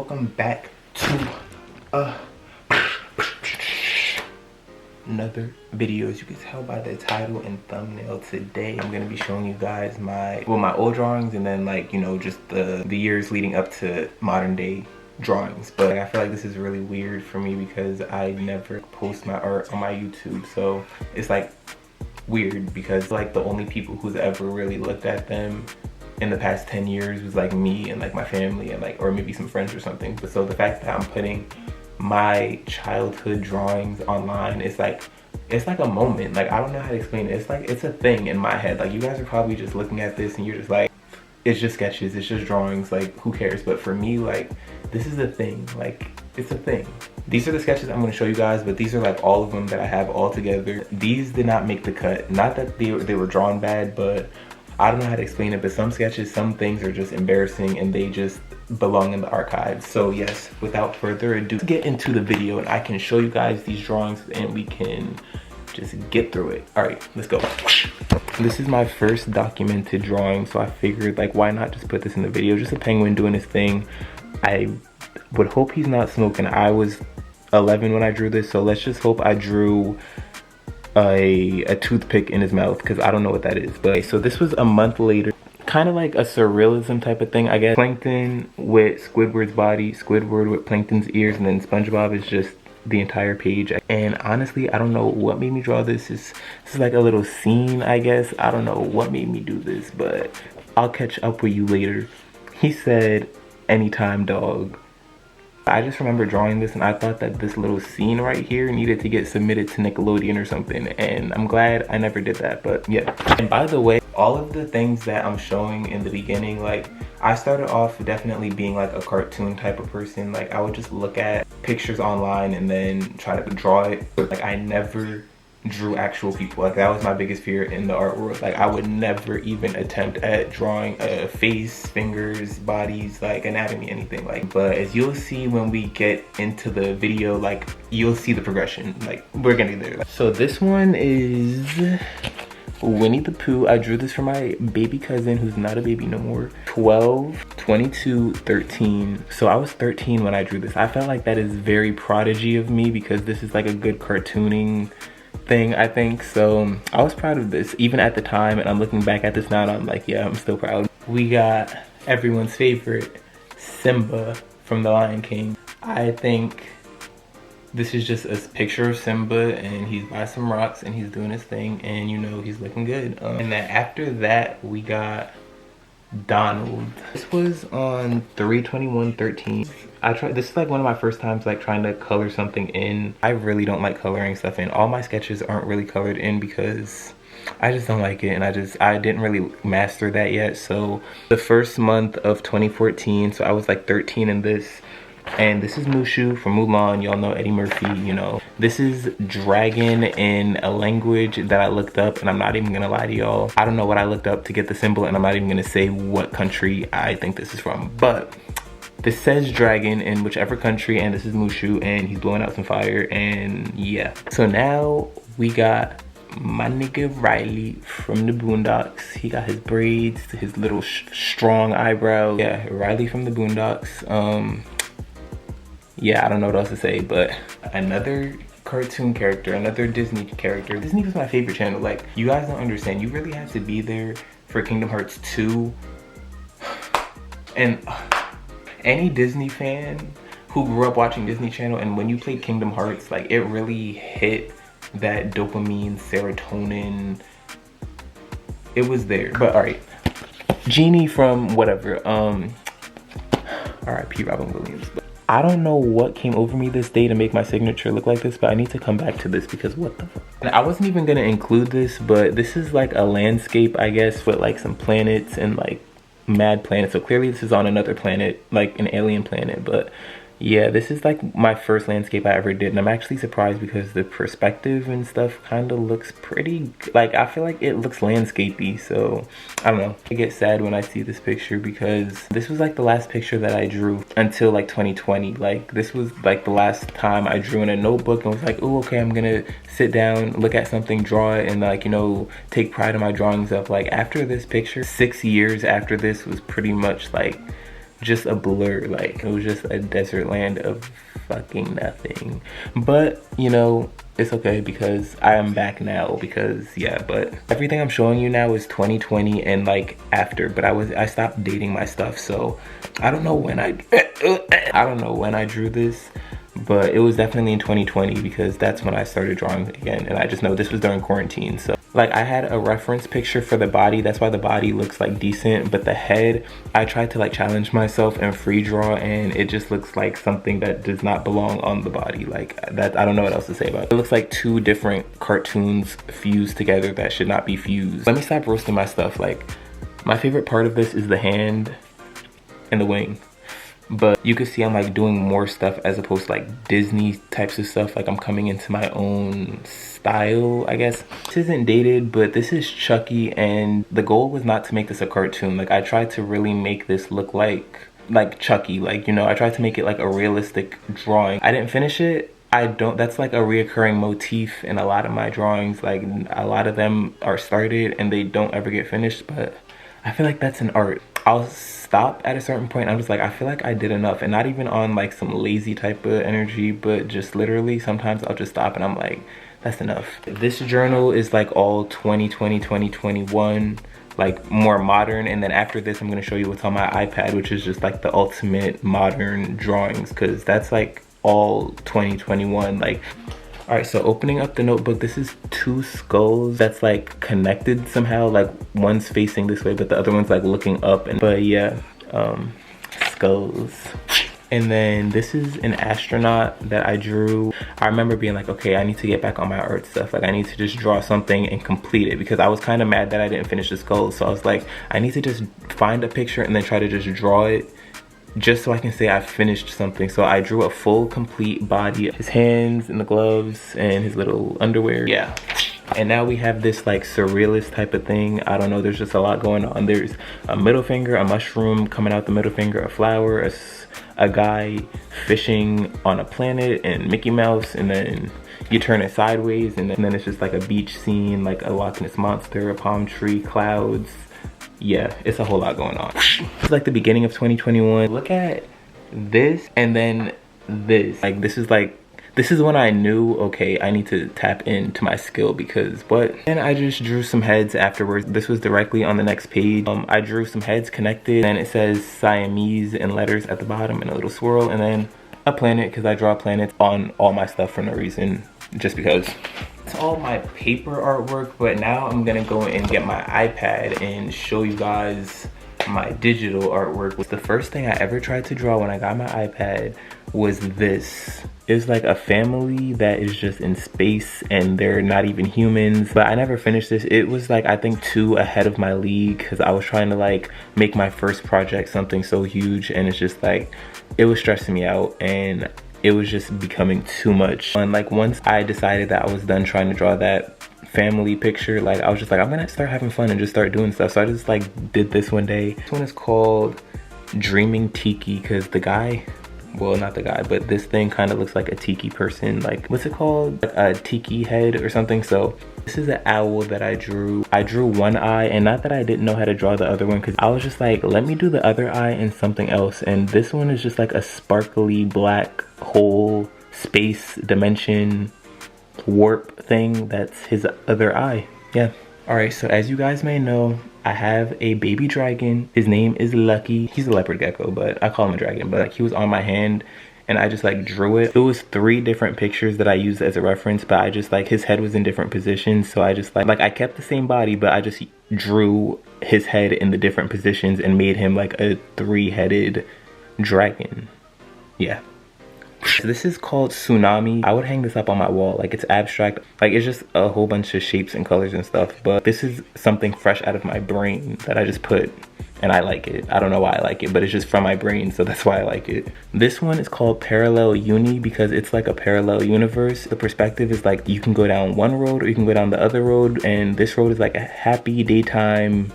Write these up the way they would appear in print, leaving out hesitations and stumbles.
welcome back to another video. As you can tell by the title and thumbnail, today I'm gonna be showing you guys my old drawings, and then, like, you know, just the years leading up to modern day drawings. But I feel like this is really weird for me because I never post my art on my YouTube, so it's like weird because like the only people who's ever really looked at them in the past 10 years was like me and like my family and like, or maybe some friends or something. But so the fact that I'm putting my childhood drawings online, it's like a moment. Like, I don't know how to explain it. It's like, it's a thing in my head. Like, you guys are probably just looking at this and you're just like, it's just sketches, it's just drawings, like, who cares? But for me, like, this is a thing. Like, it's a thing. These are the sketches I'm going to show you guys, but these are like all of them that I have all together. These did not make the cut. Not that they were drawn bad, but I don't know how to explain it. But some sketches, some things are just embarrassing and they just belong in the archives. So yes, without further ado, let's get into the video and I can show you guys these drawings and we can just get through it. All right, let's go. This is my first documented drawing, so I figured, like, why not just put this in the video? Just a penguin doing his thing. I would hope he's not smoking. I was 11 when I drew this, so let's just hope I drew a toothpick in his mouth, because I don't know what that is. But so this was a month later, kind of like a surrealism type of thing, I guess. Plankton with Squidward's body, Squidward with Plankton's ears, and then SpongeBob is just the entire page. And honestly, I don't know what made me draw this. This is like a little scene, I guess. I don't know what made me do this, but I'll catch up with you later. He said, "Anytime, dog." I just remember drawing this and I thought that this little scene right here needed to get submitted to Nickelodeon or something, and I'm glad I never did that. But yeah. And by the way, all of the things that I'm showing in the beginning, like, I started off definitely being like a cartoon type of person. Like, I would just look at pictures online and then try to draw it. Like, I never drew actual people. Like, that was my biggest fear in the art world. Like, I would never even attempt at drawing a face, fingers, bodies, like anatomy, anything. Like, but as you'll see when we get into the video, like, you'll see the progression. Like, we're getting there. So this one is Winnie the Pooh. I drew this for my baby cousin who's not a baby no more. 12, 22, 13. So I was 13 when I drew this. I felt like that is very prodigy of me because this is like a good cartooning thing, I think. So I was proud of this even at the time, and I'm looking back at this now and I'm like, yeah, I'm still proud. We got everyone's favorite, Simba from The Lion King. I think this is just a picture of Simba and he's by some rocks and he's doing his thing, and you know, he's looking good. And then after that we got Donald. This was on 3/21/13. This is like one of my first times like trying to color something in. I really don't like coloring stuff in. All my sketches aren't really colored in because I just don't like it, and I didn't really master that yet. So the first month of 2014, so I was like 13 in this. And this is Mushu from Mulan. Y'all know Eddie Murphy, you know. This is dragon in a language that I looked up, and I'm not even gonna lie to y'all. I don't know what I looked up to get the symbol, and I'm not even gonna say what country I think this is from. But this says dragon in whichever country, and this is Mushu, and he's blowing out some fire, and yeah. So now we got my nigga Riley from the Boondocks. He got his braids, his little strong eyebrows. Yeah, Riley from the Boondocks. Yeah, I don't know what else to say, but another cartoon character, another Disney character. Disney was my favorite channel. Like, you guys don't understand. You really have to be there for Kingdom Hearts 2. And any Disney fan who grew up watching Disney Channel, and when you played Kingdom Hearts, like, it really hit that dopamine, serotonin. It was there. But all right, Genie from whatever. R.I.P. Robin Williams. But I don't know what came over me this day to make my signature look like this, but I need to come back to this because what the fuck? And I wasn't even gonna include this, but this is like a landscape, I guess, with like some planets and like mad planets. So clearly this is on another planet, like an alien planet. But yeah, this is like my first landscape I ever did, and I'm actually surprised because the perspective and stuff kind of looks pretty, like, I feel like it looks landscapey. So I don't know, I get sad when I see this picture because this was like the last picture that I drew until like 2020. Like, this was like the last time I drew in a notebook and was like, oh, okay, I'm gonna sit down, look at something, draw it, and like, you know, take pride in my drawings. Of like, after this picture, 6 years after this was pretty much like just a blur. Like, it was just a desert land of fucking nothing. But, you know, it's okay because I am back now because, yeah, but everything I'm showing you now is 2020 and like after, but I stopped dating my stuff, so I don't know when I don't know when I drew this, but it was definitely in 2020 because that's when I started drawing again, and I just know this was during quarantine. So like, I had a reference picture for the body, that's why the body looks like decent, but the head, I tried to like challenge myself and free draw, and it just looks like something that does not belong on the body. Like that, I don't know what else to say about it. It looks like two different cartoons fused together that should not be fused. Let me stop roasting my stuff. Like, my favorite part of this is the hand and the wing. But you can see I'm like doing more stuff as opposed to like Disney types of stuff. Like, I'm coming into my own style, I guess. This isn't dated, but this is Chucky, and the goal was not to make this a cartoon. Like, I tried to really make this look like Chucky. Like, you know, I tried to make it like a realistic drawing. I didn't finish it. That's like a reoccurring motif in a lot of my drawings. Like, a lot of them are started and they don't ever get finished, but I feel like that's an art. I'll stop at a certain point. I'm just like, I feel like I did enough, and not even on like some lazy type of energy, but just literally sometimes I'll just stop and I'm like, that's enough. This journal is like all 2020, 2021, like more modern, and then after this I'm gonna show you what's on my iPad, which is just like the ultimate modern drawings, because that's like all 2021. Like, all right, so opening up the notebook, this is two skulls that's like connected somehow. Like, one's facing this way, but the other one's like looking up. But yeah, skulls. And then this is an astronaut that I drew. I remember being like, okay, I need to get back on my art stuff. Like, I need to just draw something and complete it, because I was kind of mad that I didn't finish the skulls. So I was like, I need to just find a picture and then try to just draw it, just so I can say I finished something. So I drew a full complete body, his hands and the gloves and his little underwear. Yeah. And now we have this like surrealist type of thing. I don't know, there's just a lot going on. There's a middle finger, a mushroom coming out the middle finger, a flower, a guy fishing on a planet, and Mickey Mouse, and then you turn it sideways, and then it's just like a beach scene, like a Loch Ness monster, a palm tree, clouds. Yeah, it's a whole lot going on. It's like the beginning of 2021. Look at this, and then this. Like, this is when I knew, okay, I need to tap into my skill, because what? And I just drew some heads afterwards. This was directly on the next page. I drew some heads connected, and it says Siamese in letters at the bottom and a little swirl, and then a planet, because I draw planets on all my stuff for no reason, just because. It's all my paper artwork, but now I'm gonna go and get my iPad and show you guys my digital artwork. The first thing I ever tried to draw when I got my iPad was this. It's like a family that is just in space, and they're not even humans, but I never finished this. It was like, I think 2 ahead of my league, because I was trying to like make my first project something so huge, and it's just like, it was stressing me out, and it was just becoming too much. And like, once I decided that I was done trying to draw that family picture, like, I was just like, I'm gonna start having fun and just start doing stuff. So I just like did this one day. This one is called Dreaming Tiki, because the guy, well, not the guy, but this thing kind of looks like a tiki person. Like, what's it called? A tiki head or something. So this is an owl that I drew. I drew one eye, and not that I didn't know how to draw the other one, because I was just like, let me do the other eye in something else. And this one is just like a sparkly black hole space dimension warp thing. That's his other eye. Yeah. All right, so as you guys may know, I have a baby dragon. His name is Lucky. He's a leopard gecko, but I call him a dragon. But like, he was on my hand, and I just like drew it. It was 3 different pictures that I used as a reference, but I just like, his head was in different positions, so I just like I kept the same body, but I just drew his head in the different positions and made him like a 3-headed dragon. Yeah. So this is called Tsunami. I would hang this up on my wall. Like, it's abstract. Like, it's just a whole bunch of shapes and colors and stuff. But this is something fresh out of my brain that I just put, and I like it. I don't know why I like it, but it's just from my brain, so that's why I like it. This one is called Parallel Uni, because it's like a parallel universe. The perspective is like, you can go down one road or you can go down the other road, and this road is like a happy daytime,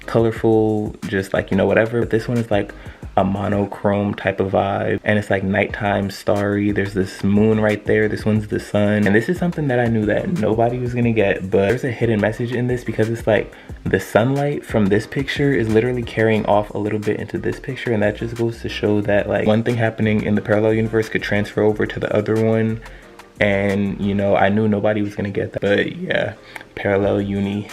colorful, just like, you know, whatever. But this one is like a monochrome type of vibe, and it's like nighttime starry. There's this moon right there. This one's the sun, and this is something that I knew that nobody was gonna get, but there's a hidden message in this because it's like the sunlight from this picture is literally carrying off a little bit into this picture, and that just goes to show that like one thing happening in the parallel universe could transfer over to the other one. And you know, I knew nobody was gonna get that, but yeah, parallel uni.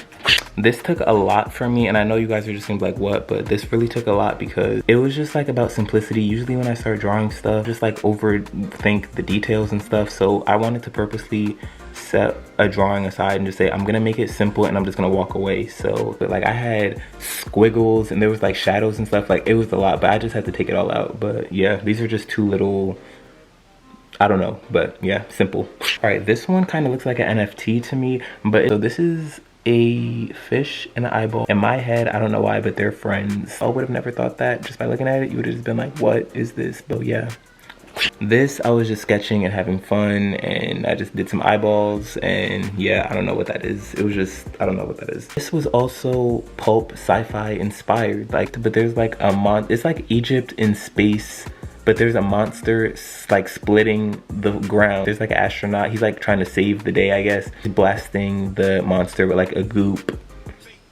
This took a lot from me, and I know you guys are just gonna be like, what? But this really took a lot because it was just like about simplicity. Usually when I start drawing stuff, just like overthink the details and stuff. So I wanted to purposely set a drawing aside and just say, I'm gonna make it simple and I'm just gonna walk away. So, but like I had squiggles and there was like shadows and stuff. Like it was a lot, but I just had to take it all out. But yeah, these are just two little, I don't know, but yeah, simple. All right, this one kind of looks like an NFT to me, but so this is a fish and an eyeball. In my head, I don't know why, but they're friends. I would have never thought that. Just by looking at it, you would have just been like, what is this? But yeah. This, I was just sketching and having fun, and I just did some eyeballs, and yeah, I don't know what that is. It was just, I don't know what that is. This was also pulp sci-fi inspired, like, but there's like it's like Egypt in space, but there's a monster like splitting the ground. There's like an astronaut, he's like trying to save the day, I guess. He's blasting the monster with like a goop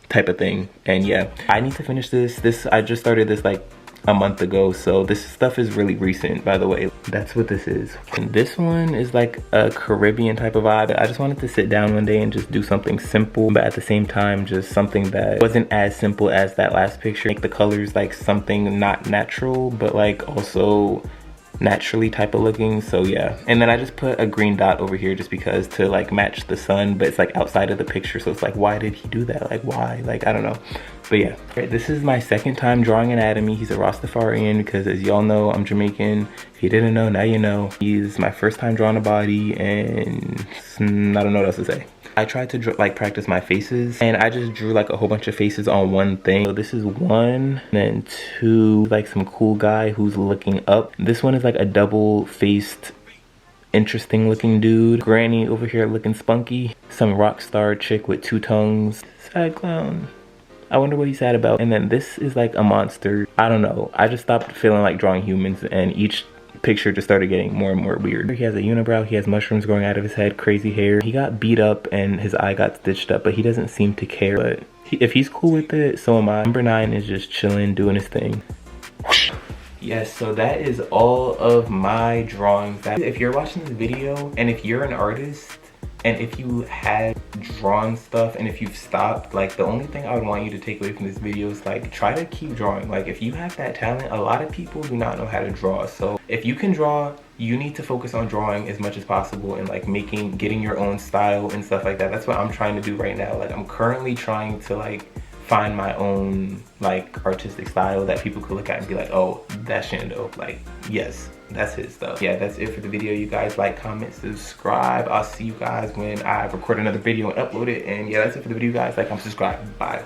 type of thing. And yeah, I need to finish this. I just started this like a month ago, so this stuff is really recent, by the way. That's what this is. And this one is like a Caribbean type of vibe. I just wanted to sit down one day and just do something simple, but at the same time just something that wasn't as simple as that last picture. Make the colors like something not natural, but like also naturally type of looking. So yeah, and then I just put a green dot over here just because to like match the sun, but it's like outside of the picture, so it's like, why did he do that? Like why? Like I don't know. But yeah, right, this is my second time drawing anatomy. He's a Rastafarian because, as y'all know, I'm Jamaican. If you didn't know, now you know. He's my first time drawing a body, and I don't know what else to say. I tried to like practice my faces, and I just drew like a whole bunch of faces on one thing. So this is one, and then two, like some cool guy who's looking up. This one is like a double-faced, interesting looking dude. Granny over here looking spunky. Some rock star chick with two tongues. Sad clown. I wonder what he's sad about. And then this is like a monster. I don't know. I just stopped feeling like drawing humans, and each picture just started getting more and more weird. He has a unibrow, he has mushrooms growing out of his head, crazy hair. He got beat up and his eye got stitched up, but he doesn't seem to care. But if he's cool with it, so am I. Number 9 is just chilling, doing his thing. Yes, so that is all of my drawings. If you're watching this video and if you're an artist and if you had drawn stuff and if you've stopped, like the only thing I would want you to take away from this video is like try to keep drawing. Like if you have that talent, a lot of people do not know how to draw. So if you can draw, you need to focus on drawing as much as possible and like getting your own style and stuff like that. That's what I'm trying to do right now. Like I'm currently trying to like find my own like artistic style that people could look at and be like, oh, that's Shando. Like, yes, that's his stuff. Yeah, that's it for the video, you guys. Like, comment, subscribe. I'll see you guys when I record another video and upload it. And yeah, that's it for the video, guys. Like, comment, subscribe. Bye.